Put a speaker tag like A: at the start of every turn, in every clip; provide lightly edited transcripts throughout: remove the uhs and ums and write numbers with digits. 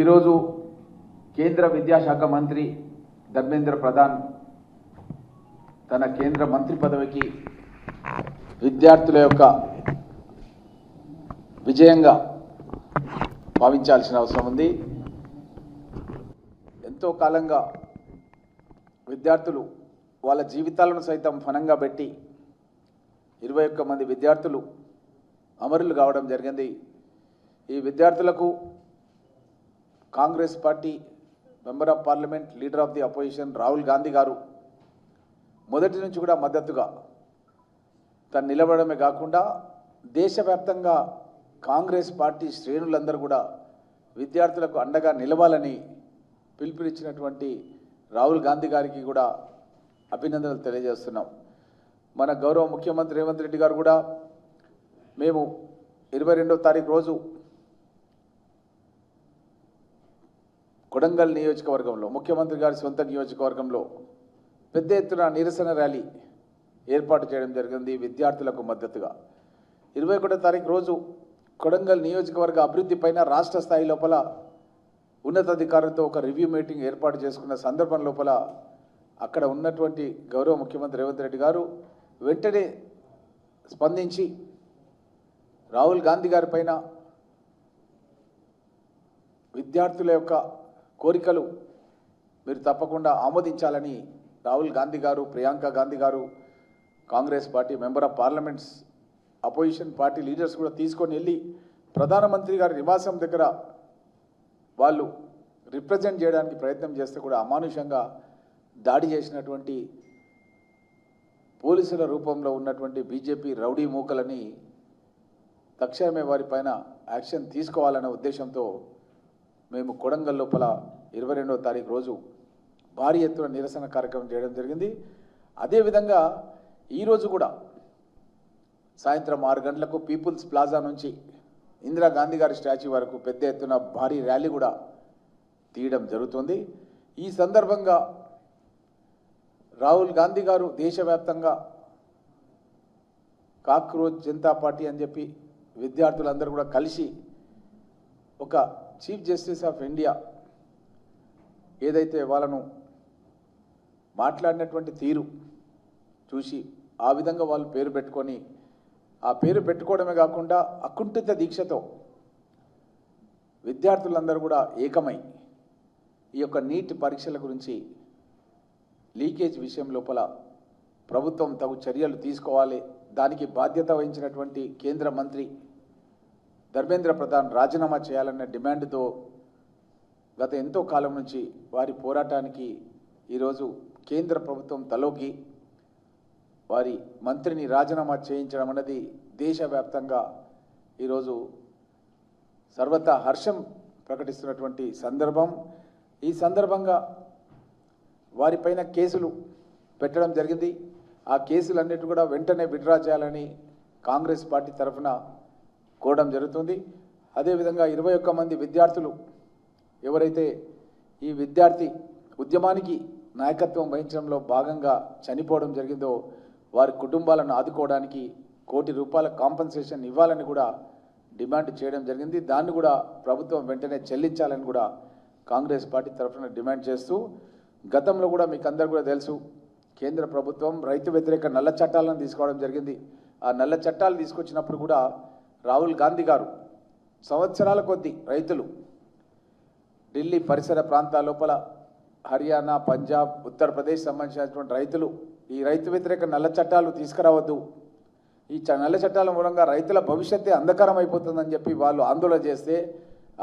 A: ఈరోజు కేంద్ర విద్యాశాఖ మంత్రి ధర్మేంద్ర ప్రధాన్ తన కేంద్ర మంత్రి పదవికి విద్యార్థుల యొక్క విజయంగా భావించాల్సిన అవసరం ఉంది. ఎంతో కాలంగా విద్యార్థులు వాళ్ళ జీవితాలను సైతం ఫనంగా పెట్టి 21 మంది విద్యార్థులు అమరులు కావడం జరిగింది. ఈ విద్యార్థులకు Congress party member of parliament, leader of the opposition Rahul Gandhi గారు మొదటి నుంచి కూడా మద్దతుగా తను నిలబడమే కాకుండా దేశవ్యాప్తంగా కాంగ్రెస్ పార్టీ శ్రేణులందరూ కూడా విద్యార్థులకు అండగా నిలవాలని పిలుపునిచ్చినటువంటి రాహుల్ గాంధీ గారికి కూడా అభినందనలు తెలియజేస్తున్నాం. మన గౌరవ ముఖ్యమంత్రి రేవంత్ రెడ్డి గారు కూడా మేము 22వ తారీఖు రోజు కొడంగల్ నియోజకవర్గంలో ముఖ్యమంత్రి గారి సొంత నియోజకవర్గంలో పెద్ద ఎత్తున నిరసన ర్యాలీ ఏర్పాటు చేయడం జరిగింది విద్యార్థులకు మద్దతుగా. 21వ తారీఖు రోజు కొడంగల్ నియోజకవర్గ అభివృద్ధి పైన రాష్ట్ర స్థాయి లోపల ఉన్నతాధికారులతో ఒక రివ్యూ మీటింగ్ ఏర్పాటు చేసుకున్న సందర్భం లోపల అక్కడ ఉన్నటువంటి గౌరవ ముఖ్యమంత్రి రేవంత్ రెడ్డి గారు వెంటనే స్పందించి రాహుల్ గాంధీ గారి పైన విద్యార్థుల యొక్క కోరికలు మీరు తప్పకుండా ఆమోదించాలని రాహుల్ గాంధీ గారు, ప్రియాంక గాంధీ గారు, Congress party member of parliaments, opposition party leaders కూడా తీసుకొని వెళ్ళి ప్రధానమంత్రి గారి నివాసం దగ్గర వాళ్ళు రిప్రజెంట్ చేయడానికి ప్రయత్నం చేస్తే కూడా అమానుషంగా దాడి చేసినటువంటి పోలీసుల రూపంలో ఉన్నటువంటి బీజేపీ రౌడీ మూకలని తక్షణమే వారిపైన యాక్షన్ తీసుకోవాలనే ఉద్దేశంతో మేము కొడంగల్ లోపల 22వ తారీఖు రోజు భారీ ఎత్తున నిరసన కార్యక్రమం చేయడం జరిగింది. అదేవిధంగా ఈరోజు కూడా సాయంత్రం 6 గంటలకు పీపుల్స్ ప్లాజా నుంచి ఇందిరాగాంధీ గారి స్టాచ్యూ వరకు పెద్ద ఎత్తున భారీ ర్యాలీ కూడా తీయడం జరుగుతుంది. ఈ సందర్భంగా రాహుల్ గాంధీ గారు దేశవ్యాప్తంగా కాక్రోచ్ జనతా పార్టీ అని చెప్పి విద్యార్థులందరూ కూడా కలిసి ఒక చీఫ్ జస్టిస్ ఆఫ్ ఇండియా ఏదైతే వాళ్ళను మాట్లాడినటువంటి తీరు చూసి ఆ విధంగా వాళ్ళు పేరు పెట్టుకొని ఆ పేరు పెట్టుకోవడమే కాకుండా అకుంఠిత దీక్షతో విద్యార్థులందరూ కూడా ఏకమై ఈ యొక్క నీట్ పరీక్షల గురించి లీకేజ్ విషయం లోపల ప్రభుత్వం తగు చర్యలు తీసుకోవాలి, దానికి బాధ్యత వహించినటువంటి కేంద్ర మంత్రి ధర్మేంద్ర ప్రధాన్ రాజీనామా చేయాలన్న డిమాండ్తో గత ఎంతో కాలం నుంచి వారి పోరాటానికి ఈరోజు కేంద్ర ప్రభుత్వం తలొగ్గి వారి మంత్రిని రాజీనామా చేయించడం అన్నది దేశవ్యాప్తంగా ఈరోజు సర్వతా హర్షం ప్రకటిస్తున్నటువంటి సందర్భం. ఈ సందర్భంగా వారిపైన కేసులు పెట్టడం జరిగింది. ఆ కేసులన్నిటి కూడా వెంటనే విత్డ్రా చేయాలని కాంగ్రెస్ పార్టీ తరఫున కోరడం జరుగుతుంది. అదేవిధంగా 21 మంది విద్యార్థులు ఎవరైతే ఈ విద్యార్థి ఉద్యమానికి నాయకత్వం వహించడంలో భాగంగా చనిపోవడం జరిగిందో వారి కుటుంబాలను ఆదుకోవడానికి ₹1 కోటి కాంపన్సేషన్ ఇవ్వాలని కూడా డిమాండ్ చేయడం జరిగింది. దాన్ని కూడా ప్రభుత్వం వెంటనే చెల్లించాలని కూడా కాంగ్రెస్ పార్టీ తరఫున డిమాండ్ చేస్తూ, గతంలో కూడా మీకు అందరూ కూడా తెలుసు, కేంద్ర ప్రభుత్వం రైతు వ్యతిరేక నల్ల చట్టాలను తీసుకోవడం జరిగింది. ఆ నల్ల చట్టాలు తీసుకొచ్చినప్పుడు కూడా రాహుల్ గాంధీ గారు సంవత్సరాల కొద్దీ రైతులు ఢిల్లీ పరిసర ప్రాంతాల లోపల హర్యానా, పంజాబ్, ఉత్తరప్రదేశ్ సంబంధించినటువంటి రైతులు ఈ రైతు వ్యతిరేక నల్ల చట్టాలు తీసుకురావద్దు, ఈ నల్ల చట్టాల మూలంగా రైతుల భవిష్యత్తే అంధకారం అయిపోతుందని చెప్పి వాళ్ళు ఆందోళన చేస్తే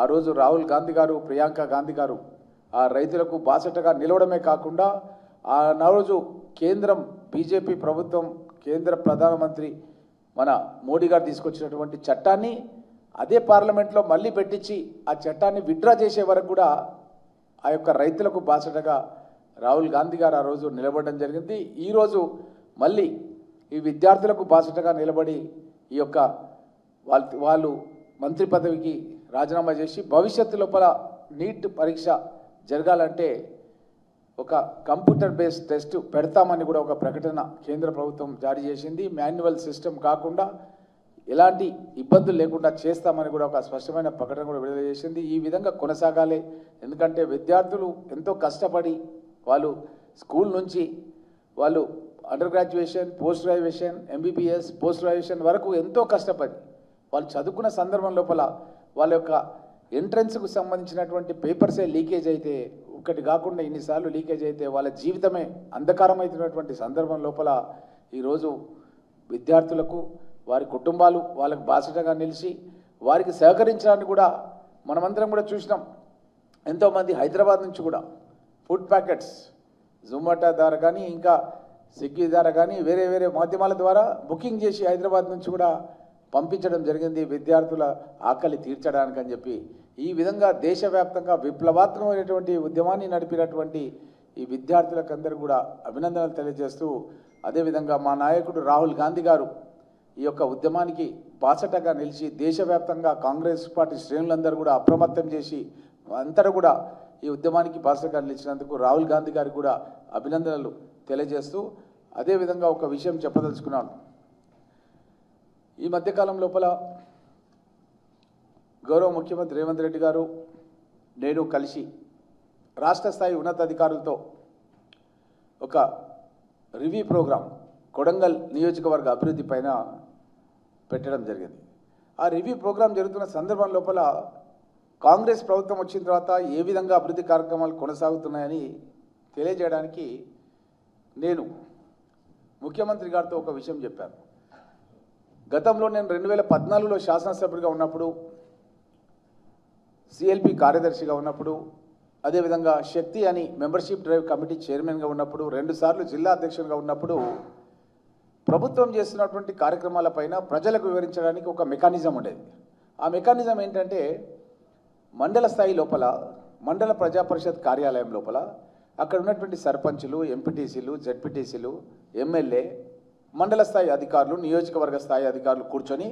A: ఆ రోజు రాహుల్ గాంధీ గారు, ప్రియాంక గాంధీ గారు ఆ రైతులకు బాసటగా నిలవడమే కాకుండా ఆ రోజు కేంద్రం బీజేపీ ప్రభుత్వం, కేంద్ర ప్రధానమంత్రి మన మోడీ గారు తీసుకొచ్చినటువంటి చట్టాన్ని అదే పార్లమెంట్లో మళ్ళీ పెట్టించి ఆ చట్టాన్ని విత్డ్రా చేసే వరకు కూడా ఆ యొక్క రైతులకు బాసటగా రాహుల్ గాంధీ గారు ఆ రోజు నిలబడడం జరిగింది. ఈరోజు మళ్ళీ ఈ విద్యార్థులకు బాసటగా నిలబడి ఈ యొక్క వాళ్ళు మంత్రి పదవికి రాజీనామా చేసి భవిష్యత్తు లోపల నీట్ పరీక్ష జరగాలంటే ఒక కంప్యూటర్ బేస్డ్ టెస్ట్ పెడతామని కూడా ఒక ప్రకటన కేంద్ర ప్రభుత్వం జారీ చేసింది. మాన్యువల్ సిస్టమ్ కాకుండా ఎలాంటి ఇబ్బందులు లేకుండా చేస్తామని కూడా ఒక స్పష్టమైన ప్రకటన కూడా విడుదల చేసింది. ఈ విధంగా కొనసాగాలి. ఎందుకంటే విద్యార్థులు ఎంతో కష్టపడి వాళ్ళు స్కూల్ నుంచి వాళ్ళు under graduation, post graduation, MBBS, post graduation వరకు ఎంతో కష్టపడి వాళ్ళు చదువుకున్న సందర్భం లోపల వాళ్ళ యొక్క ఎంట్రన్స్కు సంబంధించినటువంటి పేపర్సే లీకేజ్ అయితే, ఒకటి కాకుండా ఇన్నిసార్లు లీకేజ్ అయితే వాళ్ళ జీవితమే అంధకారమవుతున్నటువంటి సందర్భం లోపల ఈరోజు విద్యార్థులకు వారి కుటుంబాలు వాళ్ళకు బాసటగా నిలిచి వారికి సహకరించడానికి కూడా మనమందరం కూడా చూసినాం. ఎంతోమంది హైదరాబాద్ నుంచి కూడా ఫుడ్ ప్యాకెట్స్ జొమాటో ద్వారా కానీ ఇంకా స్విగ్గీ ద్వారా కానీ వేరే వేరే మాధ్యమాల ద్వారా బుకింగ్ చేసి హైదరాబాద్ నుంచి కూడా పంపించడం జరిగింది విద్యార్థుల ఆకలి తీర్చడానికి అని చెప్పి. ఈ విధంగా దేశవ్యాప్తంగా విప్లవాత్మకమైనటువంటి ఉద్యమాన్ని నడిపినటువంటి ఈ విద్యార్థులకందరూ కూడా అభినందనలు తెలియజేస్తూ, అదేవిధంగా మా నాయకుడు రాహుల్ గాంధీ గారు ఈ యొక్క ఉద్యమానికి బాసటగా నిలిచి దేశవ్యాప్తంగా కాంగ్రెస్ పార్టీ శ్రేణులందరూ కూడా అప్రమత్తం చేసి అందరూ కూడా ఈ ఉద్యమానికి బాసటగా నిలిచినందుకు రాహుల్ గాంధీ గారికి కూడా అభినందనలు తెలియజేస్తూ, అదేవిధంగా ఒక విషయం చెప్పదలుచుకున్నాను. ఈ మధ్యకాలం లోపల గౌరవ ముఖ్యమంత్రి రేవంత్ రెడ్డి గారు నేను కలిసి రాష్ట్ర స్థాయి ఉన్నతాధికారులతో ఒక రివ్యూ ప్రోగ్రాం కొడంగల్ నియోజకవర్గ అభివృద్ధి పైన పెట్టడం జరిగింది. ఆ రివ్యూ ప్రోగ్రాం జరుగుతున్న సందర్భం లోపల కాంగ్రెస్ ప్రభుత్వం వచ్చిన తర్వాత ఏ విధంగా అభివృద్ధి కార్యక్రమాలు కొనసాగుతున్నాయని తెలియజేయడానికి నేను ముఖ్యమంత్రి గారితో ఒక విషయం చెప్పాను. గతంలో నేను 2014లో శాసనసభ్యుడిగా ఉన్నప్పుడు, సిఎల్పి కార్యదర్శిగా ఉన్నప్పుడు, అదేవిధంగా శక్తి అని మెంబర్షిప్ డ్రైవ్ కమిటీ చైర్మన్గా ఉన్నప్పుడు, 2 సార్లు జిల్లా అధ్యక్షునిగా ఉన్నప్పుడు ప్రభుత్వం చేస్తున్నటువంటి కార్యక్రమాలపైన ప్రజలకు వివరించడానికి ఒక మెకానిజం ఉండేది. ఆ మెకానిజం ఏంటంటే మండల స్థాయి లోపల మండల ప్రజాపరిషత్ కార్యాలయం లోపల అక్కడ ఉన్నటువంటి సర్పంచులు, ఎంపీటీసీలు, జెడ్పీటీసీలు, ఎమ్మెల్యే, మండల స్థాయి అధికారులు, నియోజకవర్గ స్థాయి అధికారులు కూర్చొని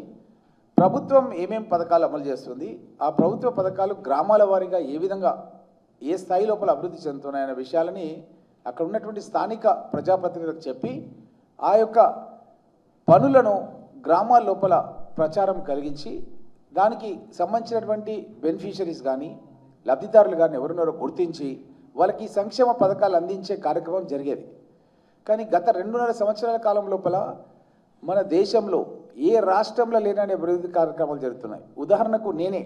A: ప్రభుత్వం ఏమేం పథకాలు అమలు చేస్తుంది, ఆ ప్రభుత్వ పథకాలు గ్రామాల వారీగా ఏ విధంగా ఏ స్థాయి లోపల అభివృద్ధి చెందుతున్నాయనే విషయాలని అక్కడ ఉన్నటువంటి స్థానిక ప్రజాప్రతినిధులకు చెప్పి ఆ యొక్క పనులను గ్రామాల లోపల ప్రచారం కలిగించి దానికి సంబంధించినటువంటి బెనిఫిషరీస్ కానీ లబ్ధిదారులు కానీ ఎవరున్నారో గుర్తించి వాళ్ళకి సంక్షేమ పథకాలు అందించే కార్యక్రమం జరిగేది. కానీ గత 2.5 సంవత్సరాల కాలం లోపల మన దేశంలో ఏ రాష్ట్రంలో లేననే అభివృద్ధి కార్యక్రమాలు జరుగుతున్నాయి. ఉదాహరణకు నేనే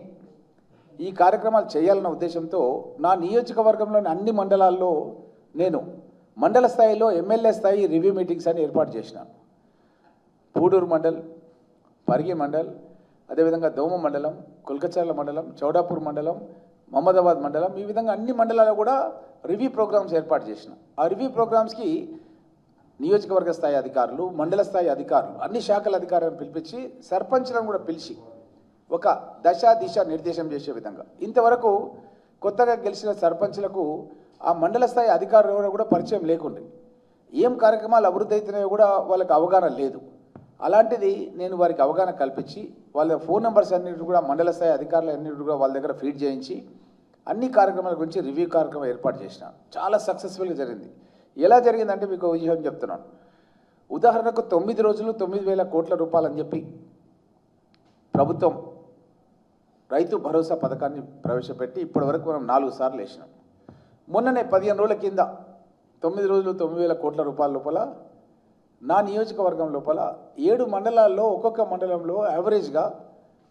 A: ఈ కార్యక్రమాలు చేయాలన్న ఉద్దేశంతో నా నియోజకవర్గంలోని అన్ని మండలాల్లో నేను మండల స్థాయిలో ఎమ్మెల్యే స్థాయి రివ్యూ మీటింగ్స్ అని ఏర్పాటు చేసినాను. పూడూరు మండల్, పరిగి మండల్, అదేవిధంగా దోమ మండలం, కొల్కచర్ల మండలం, చౌడాపూర్ మండలం, మహమ్మదాబాద్ మండలం, ఈ విధంగా అన్ని మండలాల్లో కూడా రివ్యూ ప్రోగ్రామ్స్ ఏర్పాటు చేసిన. ఆ రివ్యూ ప్రోగ్రామ్స్కి నియోజకవర్గ స్థాయి అధికారులు, మండల స్థాయి అధికారులు, అన్ని శాఖల అధికారులను పిలిపించి సర్పంచ్లను కూడా పిలిచి ఒక దశ దిశ నిర్దేశం చేసే విధంగా. ఇంతవరకు కొత్తగా గెలిచిన సర్పంచ్లకు ఆ మండల స్థాయి అధికారులు ఎవరో కూడా పరిచయం లేకుండే, ఏం కార్యక్రమాలు అభివృద్ధి అవుతున్నాయో కూడా వాళ్ళకి అవగాహన లేదు. అలాంటిది నేను వారికి అవగాహన కల్పించి వాళ్ళ ఫోన్ నెంబర్స్ అన్నిటి కూడా మండల స్థాయి అధికారులు అన్నిటి కూడా వాళ్ళ దగ్గర ఫీడ్ చేయించి అన్ని కార్యక్రమాల గురించి రివ్యూ కార్యక్రమం ఏర్పాటు చేసిన. చాలా సక్సెస్ఫుల్గా జరిగింది. ఎలా జరిగిందంటే మీకు ఒక విషయం చెప్తున్నాను. ఉదాహరణకు 9 రోజులు 9,000 కోట్ల రూపాయలు అని చెప్పి ప్రభుత్వం రైతు భరోసా పథకాన్ని ప్రవేశపెట్టి ఇప్పటి వరకు మనం 4 సార్లు వేసినాం. మొన్ననే 15 రోజుల కింద 9 రోజులు 9,000 కోట్ల రూపాయల లోపల నా నియోజకవర్గం లోపల 7 మండలాల్లో ఒక్కొక్క మండలంలో యావరేజ్గా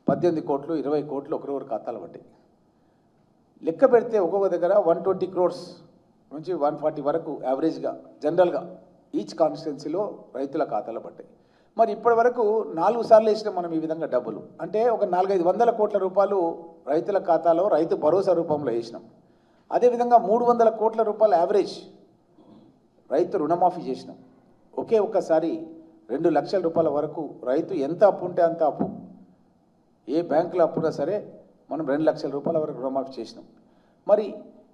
A: 18 కోట్లు 20 కోట్లు ఒకరొకరు ఖాతాలు పడ్డాయి. లెక్క పెడితే ఒక్కొక్క దగ్గర 120 crores నుంచి 140 వరకు యావరేజ్గా జనరల్గా ఈచ్ కాన్స్టిట్యున్సీలో రైతుల ఖాతాలో పడ్డాయి. మరి ఇప్పటి వరకు 4 సార్లు వేసినాం మనం ఈ విధంగా డబ్బులు. అంటే ఒక 400-500 కోట్ల రూపాయలు రైతుల ఖాతాలో రైతు భరోసా రూపంలో వేసినాం. అదేవిధంగా 300 కోట్ల రూపాయలు యావరేజ్ రైతు రుణమాఫీ చేసినాం. ఒకే ఒక్కసారి 2 లక్షల రూపాయల వరకు రైతు ఎంత అప్పు ఉంటే అంత అప్పు, ఏ బ్యాంకులో అప్పున్నా సరే మనం 2 లక్షల రూపాయల వరకు రుణమాఫీ చేసినాం. మరి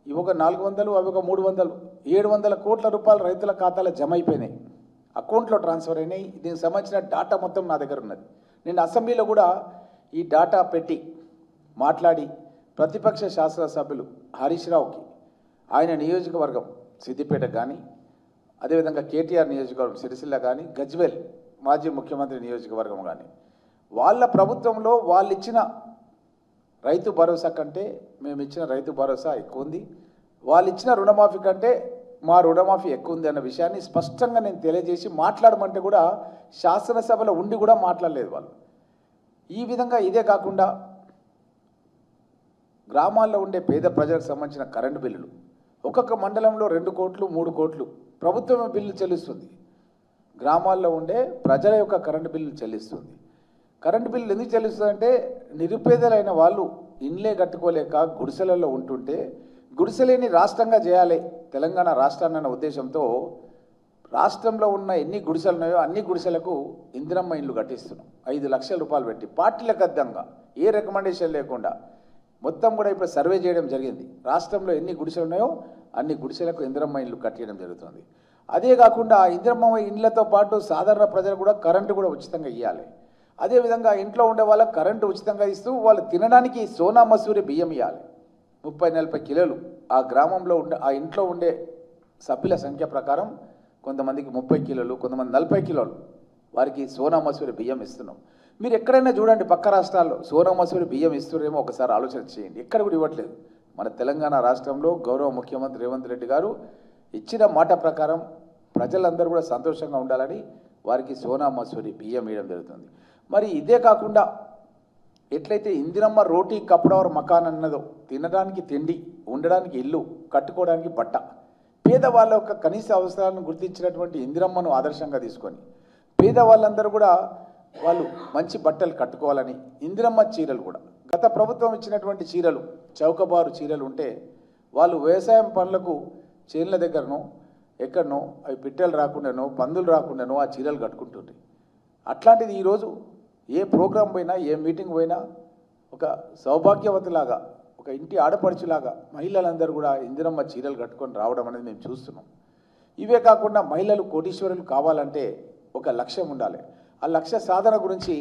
A: ఇవి ఒక 400, అవి ఒక 300, 700 కోట్ల రూపాయలు రైతుల ఖాతాలో జమ అయిపోయినాయి, అకౌంట్లో ట్రాన్స్ఫర్ అయినాయి. దీనికి సంబంధించిన డాటా మొత్తం నా దగ్గర ఉన్నది. నేను అసెంబ్లీలో కూడా ఈ డాటా పెట్టి మాట్లాడి ప్రతిపక్ష శాసనసభ్యులు హరీష్ రావుకి ఆయన నియోజకవర్గం సిద్దిపేట కానీ, అదేవిధంగా కేటీఆర్ నియోజకవర్గం సిరిసిల్ల కానీ, గజ్వేల్ మాజీ ముఖ్యమంత్రి నియోజకవర్గం కానీ వాళ్ళ ప్రభుత్వంలో వాళ్ళు ఇచ్చిన రైతు భరోసా కంటే మేము ఇచ్చిన రైతు భరోసా ఎక్కువ ఉంది, వాళ్ళు ఇచ్చిన రుణమాఫీ కంటే మా రుణమాఫీ ఎక్కువ ఉంది అన్న విషయాన్ని స్పష్టంగా నేను తెలియజేసి మాట్లాడమంటే కూడా శాసనసభలో ఉండి కూడా మాట్లాడలేదు వాళ్ళు. ఈ విధంగా ఇదే కాకుండా గ్రామాల్లో ఉండే పేద ప్రజలకు సంబంధించిన కరెంటు బిల్లులు ఒక్కొక్క మండలంలో 2 కోట్లు 3 కోట్లు ప్రభుత్వమే బిల్లు చెల్లిస్తుంది. గ్రామాల్లో ఉండే ప్రజల యొక్క కరెంటు బిల్లు చెల్లిస్తుంది. కరెంటు బిల్లు ఎందుకు చెల్లిస్తుందంటే నిరుపేదలైన వాళ్ళు ఇండ్లే కట్టుకోలేక గుడిసెలలో ఉంటుంటే గుడిసెలేని రాష్ట్రంగా చేయాలి తెలంగాణ రాష్ట్రాన్ని అన్న ఉద్దేశంతో రాష్ట్రంలో ఉన్న ఎన్ని గుడిసెలు ఉన్నాయో అన్ని గుడిసెలకు ఇందిరమ్మ ఇండ్లు కట్టిస్తున్నాం. 5 లక్షల రూపాయలు పెట్టి పార్టీలకు అద్దంగా ఏ రికమెండేషన్ లేకుండా మొత్తం కూడా ఇప్పుడు సర్వే చేయడం జరిగింది. రాష్ట్రంలో ఎన్ని గుడిసెలు ఉన్నాయో అన్ని గుడిసెలకు ఇందిరమ్మ ఇండ్లు కట్టడం జరుగుతుంది. అదే కాకుండా ఇందిరమ్మ ఇండ్లతో పాటు సాధారణ ప్రజలు కూడా కరెంటు కూడా ఉచితంగా ఇవ్వాలి. అదేవిధంగా ఇంట్లో ఉండే వాళ్ళకి కరెంటు ఉచితంగా ఇస్తూ వాళ్ళు తినడానికి సోనా మసూరి బియ్యం ఇవ్వాలి. 30-40 కిలోలు ఆ గ్రామంలో ఉండే ఆ ఇంట్లో ఉండే సభ్యుల సంఖ్య ప్రకారం కొంతమందికి 30 కిలోలు, కొంతమంది 40 కిలోలు వారికి సోనా మసూరి బియ్యం ఇస్తున్నాం. మీరు ఎక్కడైనా చూడండి పక్క రాష్ట్రాల్లో సోనా మసూరి బియ్యం ఇస్తున్నారేమో ఒకసారి ఆలోచన చేయండి. ఎక్కడ కూడా ఇవ్వట్లేదు. మన తెలంగాణ రాష్ట్రంలో గౌరవ ముఖ్యమంత్రి రేవంత్ రెడ్డి గారు ఇచ్చిన మాట ప్రకారం ప్రజలందరూ కూడా సంతోషంగా ఉండాలని వారికి సోనా మసూరి బియ్యం ఇవ్వడం జరుగుతుంది. మరి ఇదే కాకుండా ఎట్లయితే ఇందిరమ్మ రోటీ కపడవర్ మకాన్ అన్నదో తినడానికి తిండి, ఉండడానికి ఇల్లు, కట్టుకోవడానికి బట్ట, పేదవాళ్ళ యొక్క కనీస అవసరాలను గుర్తించినటువంటి ఇందిరమ్మను ఆదర్శంగా తీసుకొని పేదవాళ్ళందరూ కూడా వాళ్ళు మంచి బట్టలు కట్టుకోవాలని ఇందిరమ్మ చీరలు కూడా గత ప్రభుత్వం ఇచ్చినటువంటి చీరలు చౌకబారు చీరలు ఉంటే వాళ్ళు వ్యవసాయం పనులకు చేనుల దగ్గరనో ఎక్కడనో అవి పిట్టలు రాకుండానో పందులు రాకుండానో ఆ చీరలు కట్టుకుంటుంటాయి. అట్లాంటిది ఈరోజు ఏ ప్రోగ్రాం పోయినా ఏ మీటింగ్ పోయినా ఒక సౌభాగ్యవతిలాగా ఒక ఇంటి ఆడపడుచులాగా మహిళలందరూ కూడా ఇందిరమ్మ చీరలు కట్టుకొని రావడం అనేది మేము చూస్తున్నాం. ఇవే కాకుండా మహిళలు కోటీశ్వరులు కావాలంటే ఒక లక్ష్యం ఉండాలి. ఆ లక్ష్య సాధన గురించి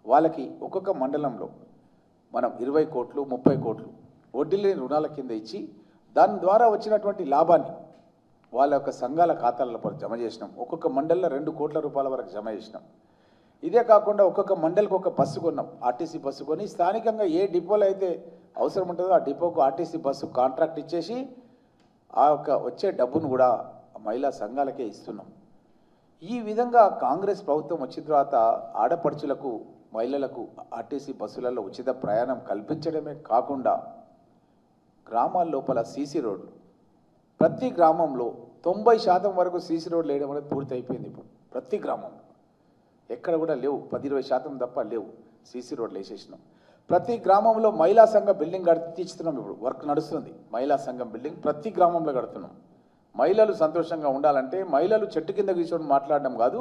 A: వాళ్ళకి ఒక్కొక్క మండలంలో మనం 20 కోట్లు 30 కోట్లు వడ్డీ లేని రుణాల కింద ఇచ్చి దాని ద్వారా వచ్చినటువంటి లాభాన్ని వాళ్ళ యొక్క సంఘాల ఖాతాలలో జమ చేసినాం. ఒక్కొక్క మండలంలో 2 కోట్ల రూపాయల వరకు జమ చేసినాం. ఇదే కాకుండా ఒక్కొక్క మండలికి ఒక బస్సు కొన్నాం, ఆర్టీసీ బస్సు కొని స్థానికంగా ఏ డిపోలో అయితే అవసరం ఉంటుందో ఆ డిపోకు ఆర్టీసీ బస్సు కాంట్రాక్ట్ ఇచ్చేసి ఆ యొక్క వచ్చే డబ్బును కూడా మహిళా సంఘాలకే ఇస్తున్నాం. ఈ విధంగా కాంగ్రెస్ ప్రభుత్వం వచ్చిన తర్వాత ఆడపడుచులకు మహిళలకు ఆర్టీసీ బస్సులలో ఉచిత ప్రయాణం కల్పించడమే కాకుండా గ్రామాల లోపల సీసీ రోడ్లు ప్రతి గ్రామంలో 90% వరకు సీసీ రోడ్లు వేయడం అనేది పూర్తి అయిపోయింది. ఇప్పుడు ప్రతి గ్రామంలో ఎక్కడ కూడా లేవు, 10-20% తప్ప లేవు సీసీ రోడ్లు వేసేసినాం. ప్రతి గ్రామంలో మహిళా సంఘం బిల్డింగ్ కట్టిస్తున్నాం. ఇప్పుడు వర్క్ నడుస్తుంది. మహిళా సంఘం బిల్డింగ్ ప్రతి గ్రామంలో కడుతున్నాం. మహిళలు సంతోషంగా ఉండాలంటే మహిళలు చెట్టు కింద కూర్చొని మాట్లాడడం కాదు,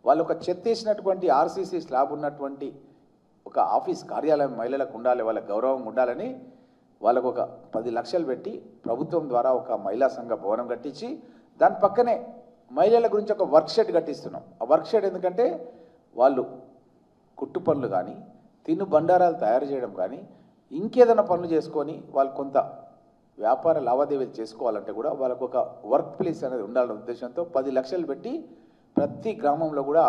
A: వాళ్ళు ఒక చెత్తేసినటువంటి ఆర్సీసీ స్లాబ్ ఉన్నటువంటి ఒక ఆఫీస్ కార్యాలయం మహిళలకు ఉండాలి, వాళ్ళ గౌరవం ఉండాలని వాళ్ళకు ఒక 10 లక్షలు పెట్టి ప్రభుత్వం ద్వారా ఒక మహిళా సంఘ భవనం కట్టించి దాని పక్కనే మహిళల గురించి ఒక వర్క్ షెడ్ కట్టిస్తున్నాం. ఆ వర్క్ షెడ్ ఎందుకంటే వాళ్ళు కుట్టు పనులు కానీ తిను బండారాలు తయారు చేయడం కానీ ఇంకేదైనా పనులు చేసుకొని వాళ్ళు కొంత వ్యాపార లావాదేవీలు చేసుకోవాలంటే కూడా వాళ్ళకు ఒక వర్క్ ప్లేస్ అనేది ఉండాలనే ఉద్దేశంతో 10 లక్షలు పెట్టి ప్రతి గ్రామంలో కూడా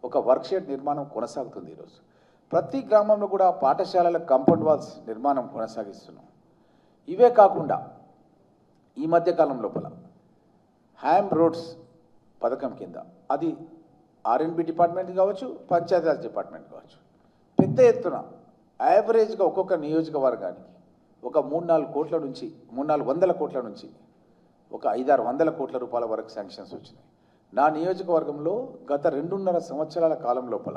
A: ఒక వర్క్ షెడ్ నిర్మాణం కొనసాగుతుంది. ఈరోజు ప్రతి గ్రామంలో కూడా పాఠశాలల కాంపౌండ్ వాల్స్ నిర్మాణం కొనసాగిస్తున్నాం. ఇవే కాకుండా ఈ మధ్యకాలం లోపల హ్యామ్ రోడ్స్ పథకం కింద అది ఆర్ఎండ్బి డిపార్ట్మెంట్ కావచ్చు, పంచాయతీరాజ్ డిపార్ట్మెంట్ కావచ్చు, పెద్ద ఎత్తున యావరేజ్గా ఒక్కొక్క నియోజకవర్గానికి ఒక 3-4 కోట్ల నుంచి 300-400 కోట్ల నుంచి ఒక 500-600 కోట్ల రూపాయల వరకు శాంక్షన్స్ వచ్చినాయి. నా నియోజకవర్గంలో గత 2.5 సంవత్సరాల కాలం లోపల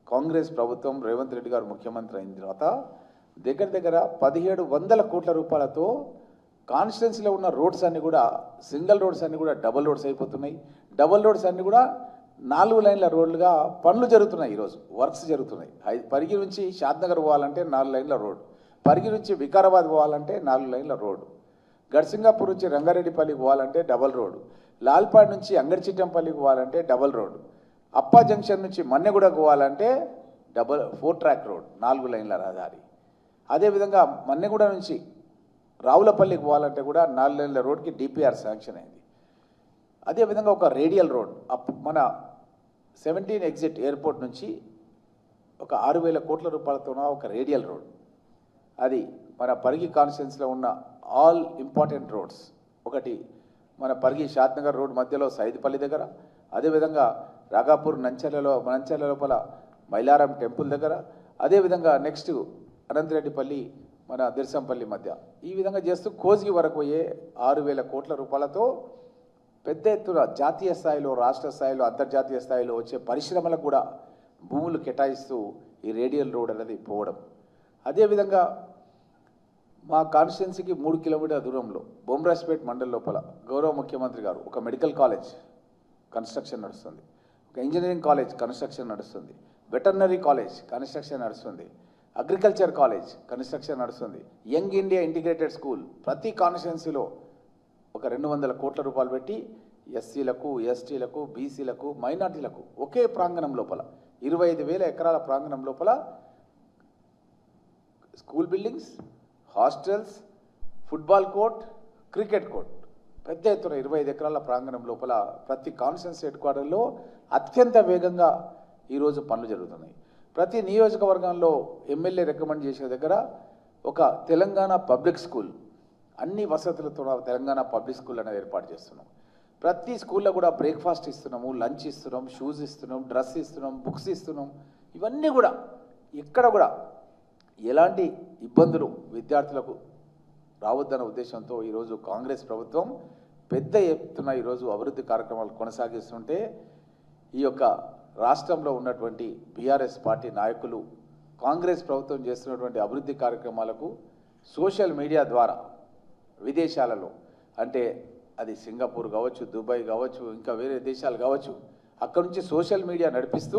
A: కాంగ్రెస్ ప్రభుత్వం రేవంత్ రెడ్డి గారు ముఖ్యమంత్రి అయిన తర్వాత దగ్గర 1700 కోట్ల రూపాయలతో కాన్స్టిట్యున్సీలో ఉన్న రోడ్స్ అన్నీ కూడా సింగిల్ రోడ్స్ అన్నీ కూడా డబుల్ రోడ్స్ అయిపోతున్నాయి. డబుల్ రోడ్స్ అన్నీ కూడా 4 లైన్ల రోడ్లుగా పనులు జరుగుతున్నాయి. ఈరోజు వర్క్స్ జరుగుతున్నాయి. పరిగి నుంచి షాద్నగర్ పోవాలంటే 4 లైన్ల రోడ్, పరిగి నుంచి వికారాబాద్ పోవాలంటే 4 లైన్ల రోడ్డు, గడ్సింగాపూర్ నుంచి రంగారెడ్డిపల్లికి పోవాలంటే డబల్ రోడ్డు, లాల్పాడ్ నుంచి అంగడిచిట్టంపల్లికి పోవాలంటే డబల్ రోడ్డు, అప్పా జంక్షన్ నుంచి మన్నెగూడకు పోవాలంటే 4 ట్రాక్ రోడ్ 4 లైన్ల రహదారి. అదేవిధంగా మన్నెగూడ నుంచి రావులపల్లికి పోవాలంటే కూడా 4 లైన్ల రోడ్కి డిపిఆర్ శాంక్షన్ అయింది. అదేవిధంగా ఒక రేడియల్ రోడ్ మన 17 ఎగ్జిట్ ఎయిర్పోర్ట్ నుంచి ఒక 6,000 కోట్ల రూపాయలతో ఒక రేడియల్ రోడ్, అది మన పరిగి కాన్స్టిట్యున్సీలో ఉన్న ఆల్ ఇంపార్టెంట్ రోడ్స్. ఒకటి మన పరిగి షాద్నగర్ రోడ్ మధ్యలో సైదుపల్లి దగ్గర, అదేవిధంగా రాఘాపూర్ నంచర్ల లోపల మైలారం టెంపుల్ దగ్గర, అదేవిధంగా నెక్స్ట్ అనంతరెడ్డిపల్లి మన దిర్సంపల్లి మధ్య, ఈ విధంగా చేస్తూ కోజ్గి వరకు పోయే 6,000 కోట్ల రూపాయలతో పెద్ద ఎత్తున జాతీయ స్థాయిలో, రాష్ట్ర స్థాయిలో, అంతర్జాతీయ స్థాయిలో వచ్చే పరిశ్రమలకు కూడా భూములు కేటాయిస్తూ ఈ రేడియల్ రోడ్ అనేది పోవడం. అదేవిధంగా మా కాన్స్టిట్యున్సీకి 3 కిలోమీటర్ల దూరంలో బొమ్రాజ్పేట్ మండల్ లోపల గౌరవ ముఖ్యమంత్రి గారు ఒక మెడికల్ కాలేజ్ కన్స్ట్రక్షన్ నడుస్తుంది, ఒక ఇంజనీరింగ్ కాలేజ్ కన్స్ట్రక్షన్ నడుస్తుంది, వెటర్నరీ కాలేజ్ కన్స్ట్రక్షన్ నడుస్తుంది, అగ్రికల్చర్ కాలేజ్ కన్స్ట్రక్షన్ నడుస్తుంది, యంగ్ ఇండియా ఇంటిగ్రేటెడ్ స్కూల్ ప్రతి కాన్స్టిట్యున్సీలో ఒక 200 కోట్ల రూపాయలు పెట్టి ఎస్సీలకు, ఎస్టీలకు, బీసీలకు, మైనార్టీలకు ఒకే ప్రాంగణం లోపల 25,000 ఎకరాల ప్రాంగణం లోపల school buildings, hostels, football court, cricket court పెద్ద ఎత్తున 25 ఎకరాల ప్రాంగణం లోపల ప్రతి కాన్స్టిట్యున్సీ హెడ్ క్వార్టర్లో అత్యంత వేగంగా ఈరోజు పనులు జరుగుతున్నాయి. ప్రతి నియోజకవర్గంలో ఎమ్మెల్యే రికమెండ్ చేసే దగ్గర ఒక తెలంగాణ పబ్లిక్ స్కూల్, అన్ని వసతులతో తెలంగాణ పబ్లిక్ స్కూల్ అనేది ఏర్పాటు చేస్తున్నాం. ప్రతి స్కూల్లో కూడా బ్రేక్ఫాస్ట్ ఇస్తున్నాము, లంచ్ ఇస్తున్నాం, షూస్ ఇస్తున్నాం, డ్రెస్ ఇస్తున్నాం, బుక్స్ ఇస్తున్నాం. ఇవన్నీ కూడా ఎక్కడ కూడా ఎలాంటి ఇబ్బందులు విద్యార్థులకు రావద్దన్న ఉద్దేశంతో ఈరోజు కాంగ్రెస్ ప్రభుత్వం పెద్ద ఎత్తున ఈరోజు అభివృద్ధి కార్యక్రమాలు కొనసాగిస్తుంటే, ఈ యొక్క రాష్ట్రంలో ఉన్నటువంటి బీఆర్ఎస్ పార్టీ నాయకులు కాంగ్రెస్ ప్రభుత్వం చేస్తున్నటువంటి అభివృద్ధి కార్యక్రమాలకు సోషల్ మీడియా ద్వారా విదేశాలలో, అంటే అది సింగపూర్ కావచ్చు, దుబాయ్ కావచ్చు, ఇంకా వేరే దేశాలు కావచ్చు, అక్కడి నుంచి సోషల్ మీడియా నడిపిస్తూ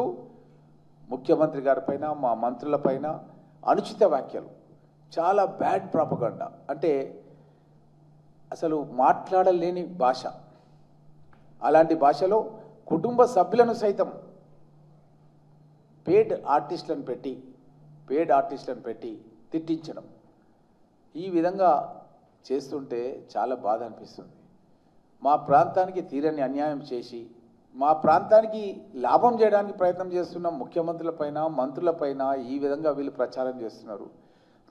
A: ముఖ్యమంత్రి గారిపైన, మా మంత్రులపైన అనుచిత వ్యాఖ్యలు, చాలా బ్యాడ్ ప్రాపగండా, అంటే అసలు మాట్లాడలేని భాష, అలాంటి భాషలో కుటుంబ సభ్యులను సైతం పేడ్ ఆర్టిస్టులను పెట్టి తిట్టించడం, ఈ విధంగా చేస్తుంటే చాలా బాధ అనిపిస్తుంది. మా ప్రాంతానికి తీరని అన్యాయం చేసి మా ప్రాంతానికి లాభం చేయడానికి ప్రయత్నం చేస్తున్న ముఖ్యమంత్రులపైన, మంత్రులపైన ఈ విధంగా వీళ్ళు ప్రచారం చేస్తున్నారు.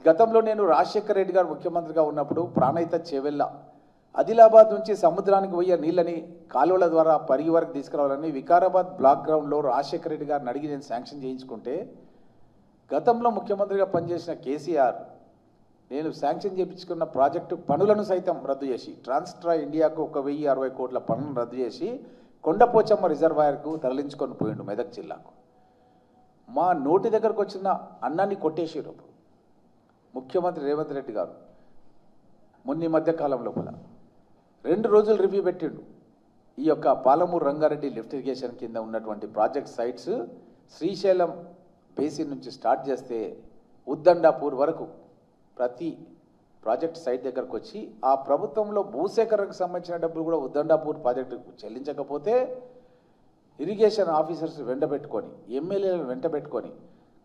A: గతంలో నేను రాజశేఖర రెడ్డి గారు ముఖ్యమంత్రిగా ఉన్నప్పుడు ప్రాణహిత చేవెళ్ళ ఆదిలాబాద్ నుంచి సముద్రానికి పోయే నీళ్ళని కాలువల ద్వారా పరిగి వరకు తీసుకురావాలని వికారాబాద్ బ్లాక్ గ్రౌండ్లో రాజశేఖర రెడ్డి గారిని అడిగి నేను శాంక్షన్ చేయించుకుంటే, గతంలో ముఖ్యమంత్రిగా పనిచేసిన కేసీఆర్ నేను శాంక్షన్ చేయించుకున్న ప్రాజెక్టు పనులను సైతం రద్దు చేసి, ట్రాన్స్ట్రా ఇండియాకు 1,060 కోట్ల పనులను రద్దు చేసి కొండపోచమ్మ రిజర్వాయర్కు తరలించుకొని పోయిండు మెదక్ జిల్లాకు. మా నోటి దగ్గరకు వచ్చిన అన్నాన్ని కొట్టేసారు ముఖ్యమంత్రి రేవంత్ రెడ్డి గారు. మొన్న మధ్య కాలం లోపల 2 రోజులు రివ్యూ పెట్టిండు. ఈ యొక్క పాలమూరు రంగారెడ్డి లిఫ్ట్ ఇరిగేషన్ కింద ఉన్నటువంటి ప్రాజెక్ట్ సైట్స్ శ్రీశైలం బేసిన్ నుంచి స్టార్ట్ చేస్తే ఉద్దండాపూర్ వరకు ప్రతి ప్రాజెక్ట్ సైట్ దగ్గరకు వచ్చి ఆ ప్రభుత్వంలో భూసేకరణకు సంబంధించిన డబ్బులు కూడా ఉద్దండాపూర్ ప్రాజెక్టుకు చెల్లించకపోతే ఇరిగేషన్ ఆఫీసర్స్ వెంటబెట్టుకొని, ఎమ్మెల్యేలను వెంటబెట్టుకొని,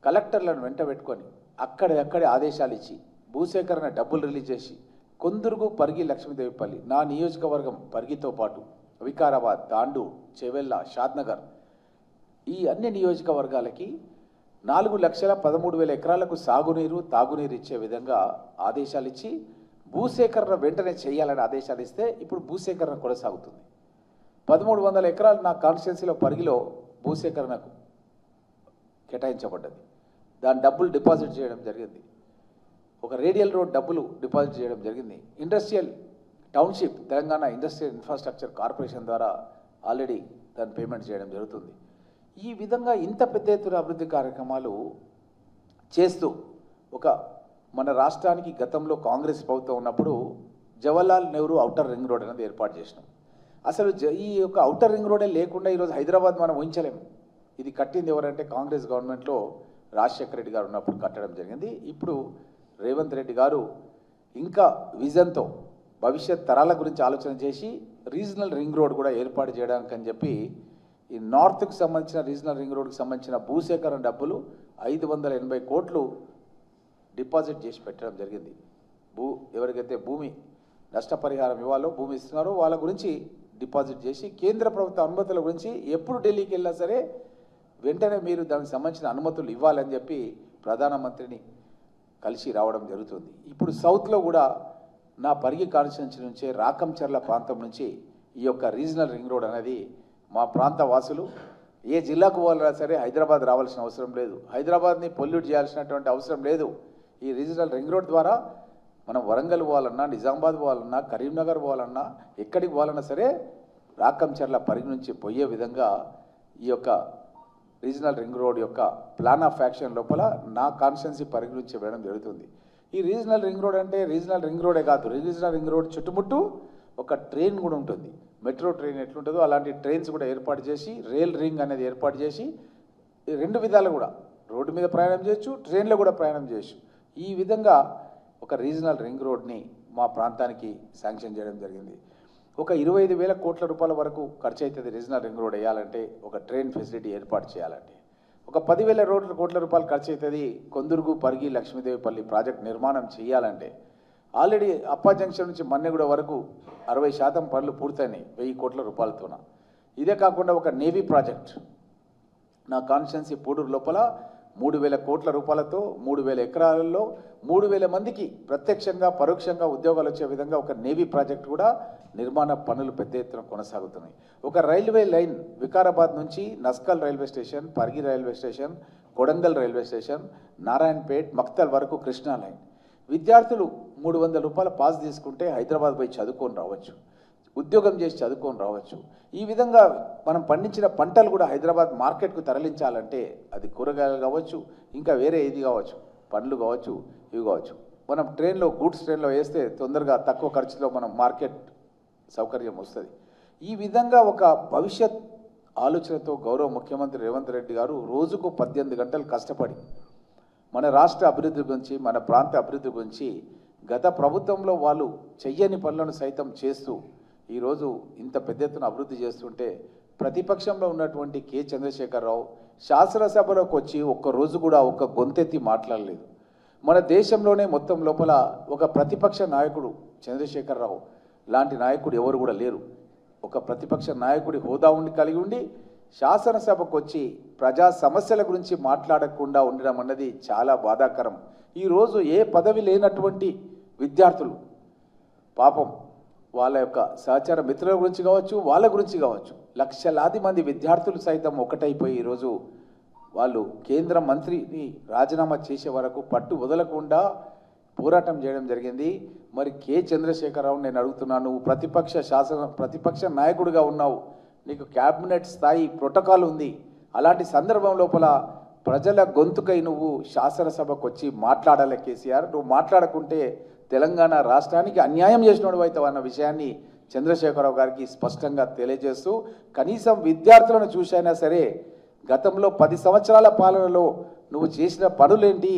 A: కలెక్టర్లను వెంటబెట్టుకొని అక్కడే ఆదేశాలు ఇచ్చి భూసేకరణ డబ్బులు రిలీజ్ చేసి కొందుర్గు, పరిగి, లక్ష్మీదేవిపల్లి, నా నియోజకవర్గం పరిగితో పాటు వికారాబాద్, తాండూర్, చెవెళ్ళ, షాద్నగర్ ఈ అన్ని నియోజకవర్గాలకి 4,13,000 ఎకరాలకు సాగునీరు, తాగునీరు ఇచ్చే విధంగా ఆదేశాలు ఇచ్చి భూసేకరణ వెంటనే చేయాలని ఆదేశాలు ఇస్తే ఇప్పుడు భూసేకరణ కొనసాగుతుంది. 1,300 ఎకరాలు నా కాన్స్టిట్యున్సీలో పరిగిలో భూసేకరణకు కేటాయించబడ్డది. దాని డబ్బులు డిపాజిట్ చేయడం జరిగింది. ఒక రేడియల్ రోడ్ డబ్బులు డిపాజిట్ చేయడం జరిగింది. Industrial township Telangana industrial infrastructure corporation ద్వారా ఆల్రెడీ దాన్ని పేమెంట్ చేయడం జరుగుతుంది. ఈ విధంగా ఇంత పెద్ద ఎత్తున అభివృద్ధి కార్యక్రమాలు చేస్తూ మన రాష్ట్రానికి గతంలో కాంగ్రెస్ ప్రభుత్వం ఉన్నప్పుడు Jawaharlal Nehru outer ring road అనేది ఏర్పాటు చేసినాం. అసలు ఈ యొక్క ఔటర్ రింగ్ రోడే లేకుండా ఈరోజు హైదరాబాద్ మనం ఊహించలేము. ఇది కట్టింది ఎవరంటే కాంగ్రెస్ గవర్నమెంట్లో రాజశేఖర రెడ్డి గారు ఉన్నప్పుడు కట్టడం జరిగింది. ఇప్పుడు రేవంత్ రెడ్డి గారు ఇంకా విజన్తో భవిష్యత్ తరాల గురించి ఆలోచన చేసి రీజనల్ రింగ్ రోడ్ కూడా ఏర్పాటు చేయడానికి అని చెప్పి ఈ నార్త్కు సంబంధించిన రీజనల్ రింగ్ రోడ్కి సంబంధించిన భూసేకరణ డబ్బులు 580 కోట్లు డిపాజిట్ చేసి పెట్టడం జరిగింది. ఎవరికైతే భూమి నష్టపరిహారం ఇవ్వాలో, భూమి ఇస్తున్నారో వాళ్ళ గురించి డిపాజిట్ చేసి కేంద్ర ప్రభుత్వ అనుమతుల గురించి ఎప్పుడు ఢిల్లీకి వెళ్ళినా సరే వెంటనే మీరు దానికి సంబంధించిన అనుమతులు ఇవ్వాలని చెప్పి ప్రధానమంత్రిని కలిసి రావడం జరుగుతుంది. ఇప్పుడు సౌత్లో కూడా నా పరిగి కాన్స్టిట్యున్సీ నుంచే రాకంచర్ల ప్రాంతం నుంచి ఈ యొక్క రీజనల్ రింగ్ రోడ్ అనేది మా ప్రాంత వాసులు ఏ జిల్లాకు పోవాలన్నా సరే హైదరాబాద్ రావాల్సిన అవసరం లేదు, హైదరాబాద్ని పొల్యూట్ చేయాల్సినటువంటి అవసరం లేదు. ఈ రీజనల్ రింగ్ రోడ్ ద్వారా మనం వరంగల్ పోవాలన్నా, నిజామాబాద్ పోవాలన్నా, కరీంనగర్ పోవాలన్నా, ఎక్కడికి పోవాలన్నా సరే రాకంచర్ల పరిగి నుంచి పోయే విధంగా ఈ యొక్క రీజనల్ రింగ్ రోడ్ యొక్క ప్లాన్ ఆఫ్ యాక్షన్ లోపల నా కాన్స్టిట్యున్సీ పరిగి నుంచి వేయడం జరుగుతుంది. ఈ రీజనల్ రింగ్ రోడ్ అంటే రీజనల్ రింగ్ రోడే కాదు, రీజనల్ రింగ్ రోడ్ చుట్టుముట్టు ఒక ట్రైన్ కూడా ఉంటుంది. మెట్రో ట్రైన్ ఎట్లుంటుందో అలాంటి ట్రైన్స్ కూడా ఏర్పాటు చేసి రైల్ రింగ్ అనేది ఏర్పాటు చేసి రెండు విధాలు కూడా రోడ్డు మీద ప్రయాణం చేయొచ్చు, ట్రైన్లో కూడా ప్రయాణం చేయొచ్చు. ఈ విధంగా ఒక రీజనల్ రింగ్ రోడ్ని మా ప్రాంతానికి శాంక్షన్ చేయడం జరిగింది. ఒక 25,000 కోట్ల రూపాయల వరకు ఖర్చు అవుతుంది రీజనల్ రింగ్ రోడ్ వేయాలంటే, ఒక ట్రైన్ ఫెసిలిటీ ఏర్పాటు చేయాలంటే. ఒక 10,000 కోట్ల రూపాయలు ఖర్చు అవుతుంది కొందుర్గు, పరిగి, లక్ష్మీదేవిపల్లి ప్రాజెక్ట్ నిర్మాణం చేయాలంటే. ఆల్రెడీ అప్పా జంక్షన్ నుంచి మన్నెగూడ వరకు 60% పనులు పూర్తయినాయి 1000 కోట్ల రూపాయలతోన. ఇదే కాకుండా ఒక నేవీ ప్రాజెక్ట్ నా కాన్స్టిట్యున్సీ పూడూరు లోపల 3,000 కోట్ల రూపాయలతో 3,000 ఎకరాలలో 3,000 మందికి ప్రత్యక్షంగా పరోక్షంగా ఉద్యోగాలు వచ్చే విధంగా ఒక నేవీ ప్రాజెక్ట్ కూడా నిర్మాణ పనులు పెద్ద ఎత్తున కొనసాగుతున్నాయి. ఒక రైల్వే లైన్ వికారాబాద్ నుంచి Naskal railway station, Parigi railway station, Kodangal railway station, Narayanpet, Makthal వరకు కృష్ణా లైన్. విద్యార్థులు 300 రూపాయల పాస్ తీసుకుంటే హైదరాబాద్ పోయి చదువుకొని రావచ్చు, ఉద్యోగం చేసి చదువుకొని రావచ్చు. ఈ విధంగా మనం పండించిన పంటలు కూడా హైదరాబాద్ మార్కెట్కు తరలించాలంటే అది కూరగాయలు కావచ్చు, ఇంకా వేరే ఏది కావచ్చు, పండ్లు కావచ్చు, ఇవి కావచ్చు. మనం ట్రైన్లో గూడ్స్ ట్రైన్లో వేస్తే తొందరగా తక్కువ ఖర్చులో మనం మార్కెట్ సౌకర్యం వస్తుంది. ఈ విధంగా ఒక భవిష్యత్ ఆలోచనతో గౌరవ ముఖ్యమంత్రి రేవంత్ రెడ్డి గారు రోజుకు 18 గంటలు కష్టపడి మన రాష్ట్ర అభివృద్ధి గురించి, మన ప్రాంత అభివృద్ధి గురించి గత ప్రభుత్వంలో వాళ్ళు చెయ్యని పనులను సైతం చేస్తూ ఈరోజు ఇంత పెద్ద ఎత్తున అభివృద్ధి చేస్తుంటే ప్రతిపక్షంలో ఉన్నటువంటి కె చంద్రశేఖరరావు శాసనసభలోకి వచ్చి ఒక్కరోజు కూడా ఒక్క గొంతెత్తి మాట్లాడలేదు. మన దేశంలోనే మొత్తం లోపల ఒక ప్రతిపక్ష నాయకుడు చంద్రశేఖరరావు లాంటి నాయకుడు ఎవరు కూడా లేరు. ఒక ప్రతిపక్ష నాయకుడి హోదా కలిగి ఉండి శాసనసభకు వచ్చి ప్రజా సమస్యల గురించి మాట్లాడకుండా ఉండడం అన్నది చాలా బాధాకరం. ఈరోజు ఏ పదవి లేనటువంటి విద్యార్థులు పాపం వాళ్ళ యొక్క సహచార మిత్రుల గురించి కావచ్చు, వాళ్ళ గురించి కావచ్చు, లక్షలాది మంది విద్యార్థులు సైతం ఒకటైపోయి ఈరోజు వాళ్ళు కేంద్ర మంత్రిని రాజీనామా చేసే వరకు పట్టు వదలకుండా పోరాటం చేయడం జరిగింది. మరి కె చంద్రశేఖరరావు నేను అడుగుతున్నాను, ప్రతిపక్ష నాయకుడిగా ఉన్నావు, నీకు క్యాబినెట్ స్థాయి ప్రోటోకాల్ ఉంది. అలాంటి సందర్భం లోపల ప్రజల గొంతుకై నువ్వు శాసనసభకు వచ్చి మాట్లాడాలి కేసీఆర్. నువ్వు మాట్లాడకుంటే తెలంగాణ రాష్ట్రానికి అన్యాయం చేసినోడు అవుతావు అన్న విషయాన్ని చంద్రశేఖరరావు గారికి స్పష్టంగా తెలియజేస్తూ, కనీసం విద్యార్థులను చూసైనా సరే గతంలో 10 సంవత్సరాల పాలనలో నువ్వు చేసిన పనులేంటి,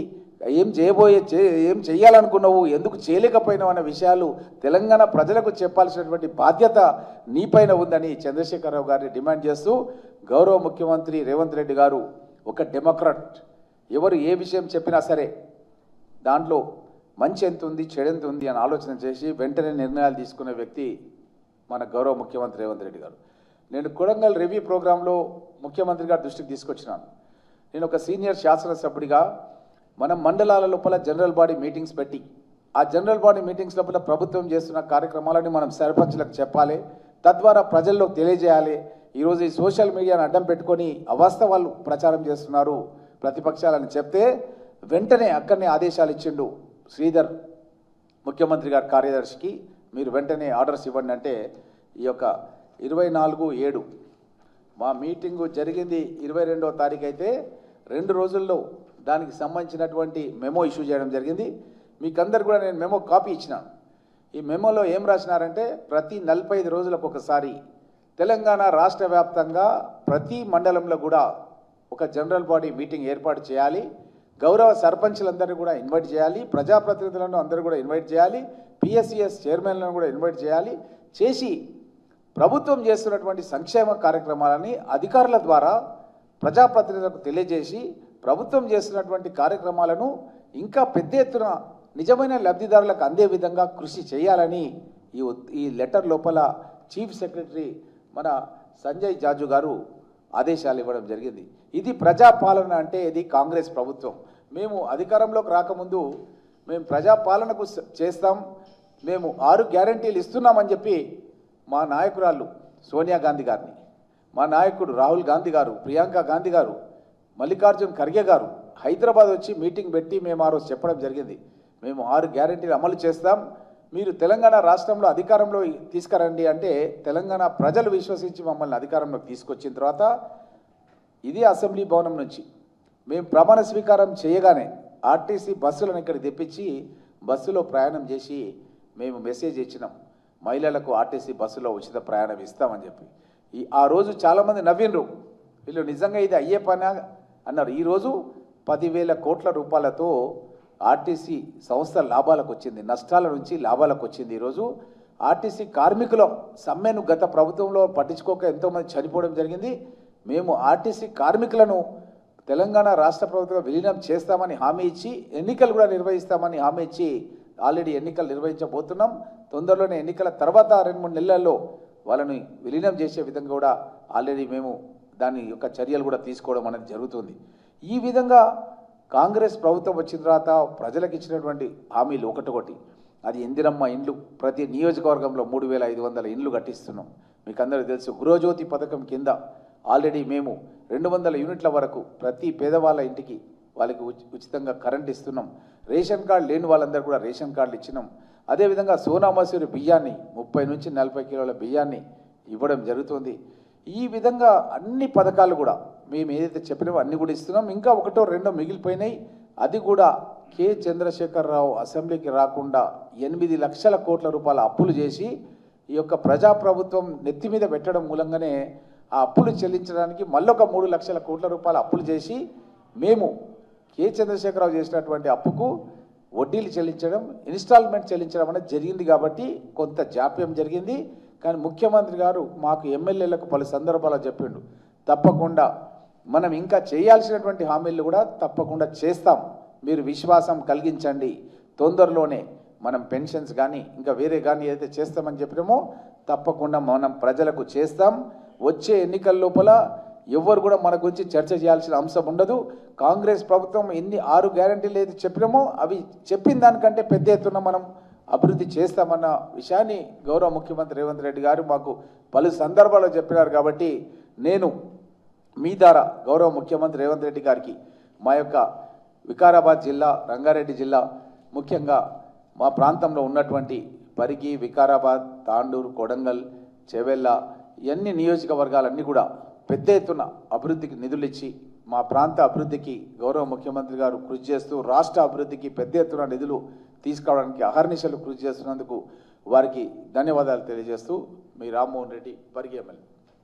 A: ఏం చేయాలనుకున్నావు, ఎందుకు చేయలేకపోయినావు అన్న విషయాలు తెలంగాణ ప్రజలకు చెప్పాల్సినటువంటి బాధ్యత నీపైన ఉందని చంద్రశేఖరరావు గారిని డిమాండ్ చేస్తూ, గౌరవ ముఖ్యమంత్రి రేవంత్ రెడ్డి గారు ఒక డెమోక్రాట్, ఎవరు ఏ విషయం చెప్పినా సరే దాంట్లో మంచి ఎంత ఉంది, చెడు ఎంత ఉంది అని ఆలోచన చేసి వెంటనే నిర్ణయాలు తీసుకునే వ్యక్తి మన గౌరవ ముఖ్యమంత్రి రేవంత్ రెడ్డి గారు. నేను కొడంగల్ రివ్యూ ప్రోగ్రాంలో ముఖ్యమంత్రి గారి దృష్టికి తీసుకొచ్చినాను. నేను ఒక సీనియర్ శాసనసభ్యుడిగా మనం మండలాల లోపల జనరల్ బాడీ మీటింగ్స్ పెట్టి ఆ జనరల్ బాడీ మీటింగ్స్ లోపల ప్రభుత్వం చేస్తున్న కార్యక్రమాలని మనం సర్పంచ్లకు చెప్పాలి, తద్వారా ప్రజల్లో తెలియజేయాలి. ఈరోజు ఈ సోషల్ మీడియాను అడ్డం పెట్టుకొని అవాస్తవాలు ప్రచారం చేస్తున్నారు ప్రతిపక్షాలని చెప్తే వెంటనే అక్కడనే ఆదేశాలు ఇచ్చిండు శ్రీధర్ ముఖ్యమంత్రి గారి కార్యదర్శికి, మీరు వెంటనే ఆర్డర్స్ ఇవ్వండి అంటే ఈ యొక్క 24/7 మా మీటింగు జరిగింది 22వ తారీఖు అయితే 2 రోజుల్లో దానికి సంబంధించినటువంటి మెమో ఇష్యూ చేయడం జరిగింది. మీకందరు కూడా నేను మెమో కాపీ ఇచ్చినాను. ఈ మెమోలో ఏం రాసినారంటే ప్రతి 45 రోజులకు ఒకసారి తెలంగాణ రాష్ట్ర వ్యాప్తంగా ప్రతి మండలంలో కూడా ఒక జనరల్ బాడీ మీటింగ్ ఏర్పాటు చేయాలి, గౌరవ సర్పంచ్లందరినీ కూడా ఇన్వైట్ చేయాలి, ప్రజాప్రతినిధులను అందరూ కూడా ఇన్వైట్ చేయాలి, పిఎస్సిఎస్ చైర్మన్లను కూడా ఇన్వైట్ చేసి ప్రభుత్వం చేస్తున్నటువంటి సంక్షేమ కార్యక్రమాలని అధికారుల ద్వారా ప్రజాప్రతినిధులకు తెలియజేసి ప్రభుత్వం చేస్తున్నటువంటి కార్యక్రమాలను ఇంకా పెద్ద ఎత్తున నిజమైన లబ్ధిదారులకు అందే విధంగా కృషి చేయాలని ఈ లెటర్ లోపల చీఫ్ సెక్రటరీ మన సంజయ్ జాజు గారు ఆదేశాలు ఇవ్వడం జరిగింది. ఇది ప్రజాపాలన అంటే ఇది కాంగ్రెస్ ప్రభుత్వం. మేము అధికారంలోకి రాకముందు మేము ప్రజాపాలనకు చేస్తాం, మేము 6 గ్యారంటీలు ఇస్తున్నామని చెప్పి మా నాయకురాళ్ళు సోనియా గాంధీ గారిని, మా నాయకుడు రాహుల్ గాంధీ గారు, ప్రియాంక గాంధీ గారు, మల్లికార్జున్ ఖర్గే గారు హైదరాబాద్ వచ్చి మీటింగ్ పెట్టి మేము ఆ రోజు చెప్పడం జరిగింది. మేము 6 గ్యారంటీలు అమలు చేస్తాం, మీరు తెలంగాణ రాష్ట్రంలో అధికారంలో తీసుకురండి అంటే తెలంగాణ ప్రజలు విశ్వసించి మమ్మల్ని అధికారంలోకి తీసుకొచ్చిన తర్వాత ఇదే అసెంబ్లీ భవనం నుంచి మేము ప్రమాణ స్వీకారం చేయగానే ఆర్టీసీ బస్సులను ఇక్కడ తెప్పించి బస్సులో ప్రయాణం చేసి మేము మెసేజ్ ఇచ్చినాం, మహిళలకు ఆర్టీసీ బస్సులో ఉచిత ప్రయాణం ఇస్తామని చెప్పి. ఆ రోజు చాలామంది నవ్విండ్రు, వీళ్ళు నిజంగా ఇది అయ్యే పని అన్నారు. ఈరోజు 10,000 కోట్ల రూపాయలతో ఆర్టీసీ సంస్థ లాభాలకు వచ్చింది, నష్టాల నుంచి లాభాలకు వచ్చింది. ఈరోజు ఆర్టీసీ కార్మికుల సమ్మెను గత ప్రభుత్వంలో పట్టించుకోక ఎంతోమంది చనిపోవడం జరిగింది. మేము ఆర్టీసీ కార్మికులను తెలంగాణ రాష్ట్ర ప్రభుత్వం విలీనం చేస్తామని హామీ ఇచ్చి ఎన్నికలు కూడా నిర్వహిస్తామని హామీ ఇచ్చి ఆల్రెడీ ఎన్నికలు నిర్వహించబోతున్నాం. తొందరలోనే ఎన్నికల తర్వాత 2-3 నెలల్లో వాళ్ళని విలీనం చేసే విధంగా కూడా ఆల్రెడీ మేము దాని యొక్క చర్యలు కూడా తీసుకోవడం అనేది జరుగుతుంది. ఈ విధంగా కాంగ్రెస్ ప్రభుత్వం వచ్చిన తర్వాత ప్రజలకు ఇచ్చినటువంటి హామీలు ఒకటొకటి, అది ఇందిరమ్మ ఇండ్లు, ప్రతి నియోజకవర్గంలో 3,500 ఇండ్లు కట్టిస్తున్నాం. మీకు అందరికీ తెలుసు. గృహజ్యోతి పథకం కింద ఆల్రెడీ మేము 200 యూనిట్ల వరకు ప్రతి పేదవాళ్ళ ఇంటికి వాళ్ళకి ఉచితంగా కరెంట్ ఇస్తున్నాం. రేషన్ కార్డు లేని వాళ్ళందరూ కూడా రేషన్ కార్డులు ఇచ్చినాం. అదేవిధంగా సోనా మసూరి బియ్యాన్ని 30 నుంచి 40 కిలోల బియ్యాన్ని ఇవ్వడం జరుగుతుంది. ఈ విధంగా అన్ని పథకాలు కూడా మేము ఏదైతే చెప్పినామో అన్ని కూడా ఇస్తున్నాం. ఇంకా 1-2 మిగిలిపోయినాయి. అది కూడా కె చంద్రశేఖరరావు అసెంబ్లీకి రాకుండా 8 లక్షల కోట్ల రూపాయల అప్పులు చేసి ఈ యొక్క ప్రజాప్రభుత్వం నెత్తి మీద పెట్టడం మూలంగానే ఆ అప్పులు చెల్లించడానికి మళ్ళొక 3 లక్షల కోట్ల రూపాయల అప్పులు చేసి మేము కె చంద్రశేఖరరావు చేసినటువంటి అప్పుకు వడ్డీలు చెల్లించడం, ఇన్స్టాల్మెంట్ చెల్లించడం అనేది జరిగింది. కాబట్టి కొంత జాప్యం జరిగింది. కానీ ముఖ్యమంత్రి గారు మాకు ఎమ్మెల్యేలకు పలు సందర్భాల్లో చెప్పిండు, తప్పకుండా మనం ఇంకా చేయాల్సినటువంటి హామీలు కూడా తప్పకుండా చేస్తాం, మీరు విశ్వాసం కలిగించండి, తొందరలోనే మనం పెన్షన్స్ కానీ ఇంకా వేరే కానీ ఏదైతే చేస్తామని చెప్పినామో తప్పకుండా మనం ప్రజలకు చేస్తాం. వచ్చే ఎన్నికల లోపల ఎవరు కూడా మన గురించి చర్చ చేయాల్సిన అంశం ఉండదు. కాంగ్రెస్ ప్రభుత్వం ఎన్ని 6 గ్యారంటీలు ఏది చెప్పినామో అవి చెప్పిన దానికంటే పెద్ద ఎత్తున మనం అభివృద్ధి చేస్తామన్న విషయాన్ని గౌరవ ముఖ్యమంత్రి రేవంత్ రెడ్డి గారు మాకు పలు సందర్భాల్లో చెప్పినారు. కాబట్టి నేను మీ ద్వారా గౌరవ ముఖ్యమంత్రి రేవంత్ రెడ్డి గారికి మా యొక్క వికారాబాద్ జిల్లా, రంగారెడ్డి జిల్లా, ముఖ్యంగా మా ప్రాంతంలో ఉన్నటువంటి పరిగి, వికారాబాద్, తాండూరు, కొడంగల్, చెవెళ్ళ ఇవన్నీ నియోజకవర్గాలన్నీ కూడా పెద్ద ఎత్తున అభివృద్ధికి నిధులు ఇచ్చి మా ప్రాంత అభివృద్ధికి గౌరవ ముఖ్యమంత్రి గారు కృషి చేస్తూ రాష్ట్ర అభివృద్ధికి పెద్ద ఎత్తున నిధులు తీసుకోవడానికి అహర్నిశలు కృషి చేస్తున్నందుకు వారికి ధన్యవాదాలు తెలియజేస్తూ మీ రామ్మోహన్ రెడ్డి, పరిగి ఎమ్మెల్యే.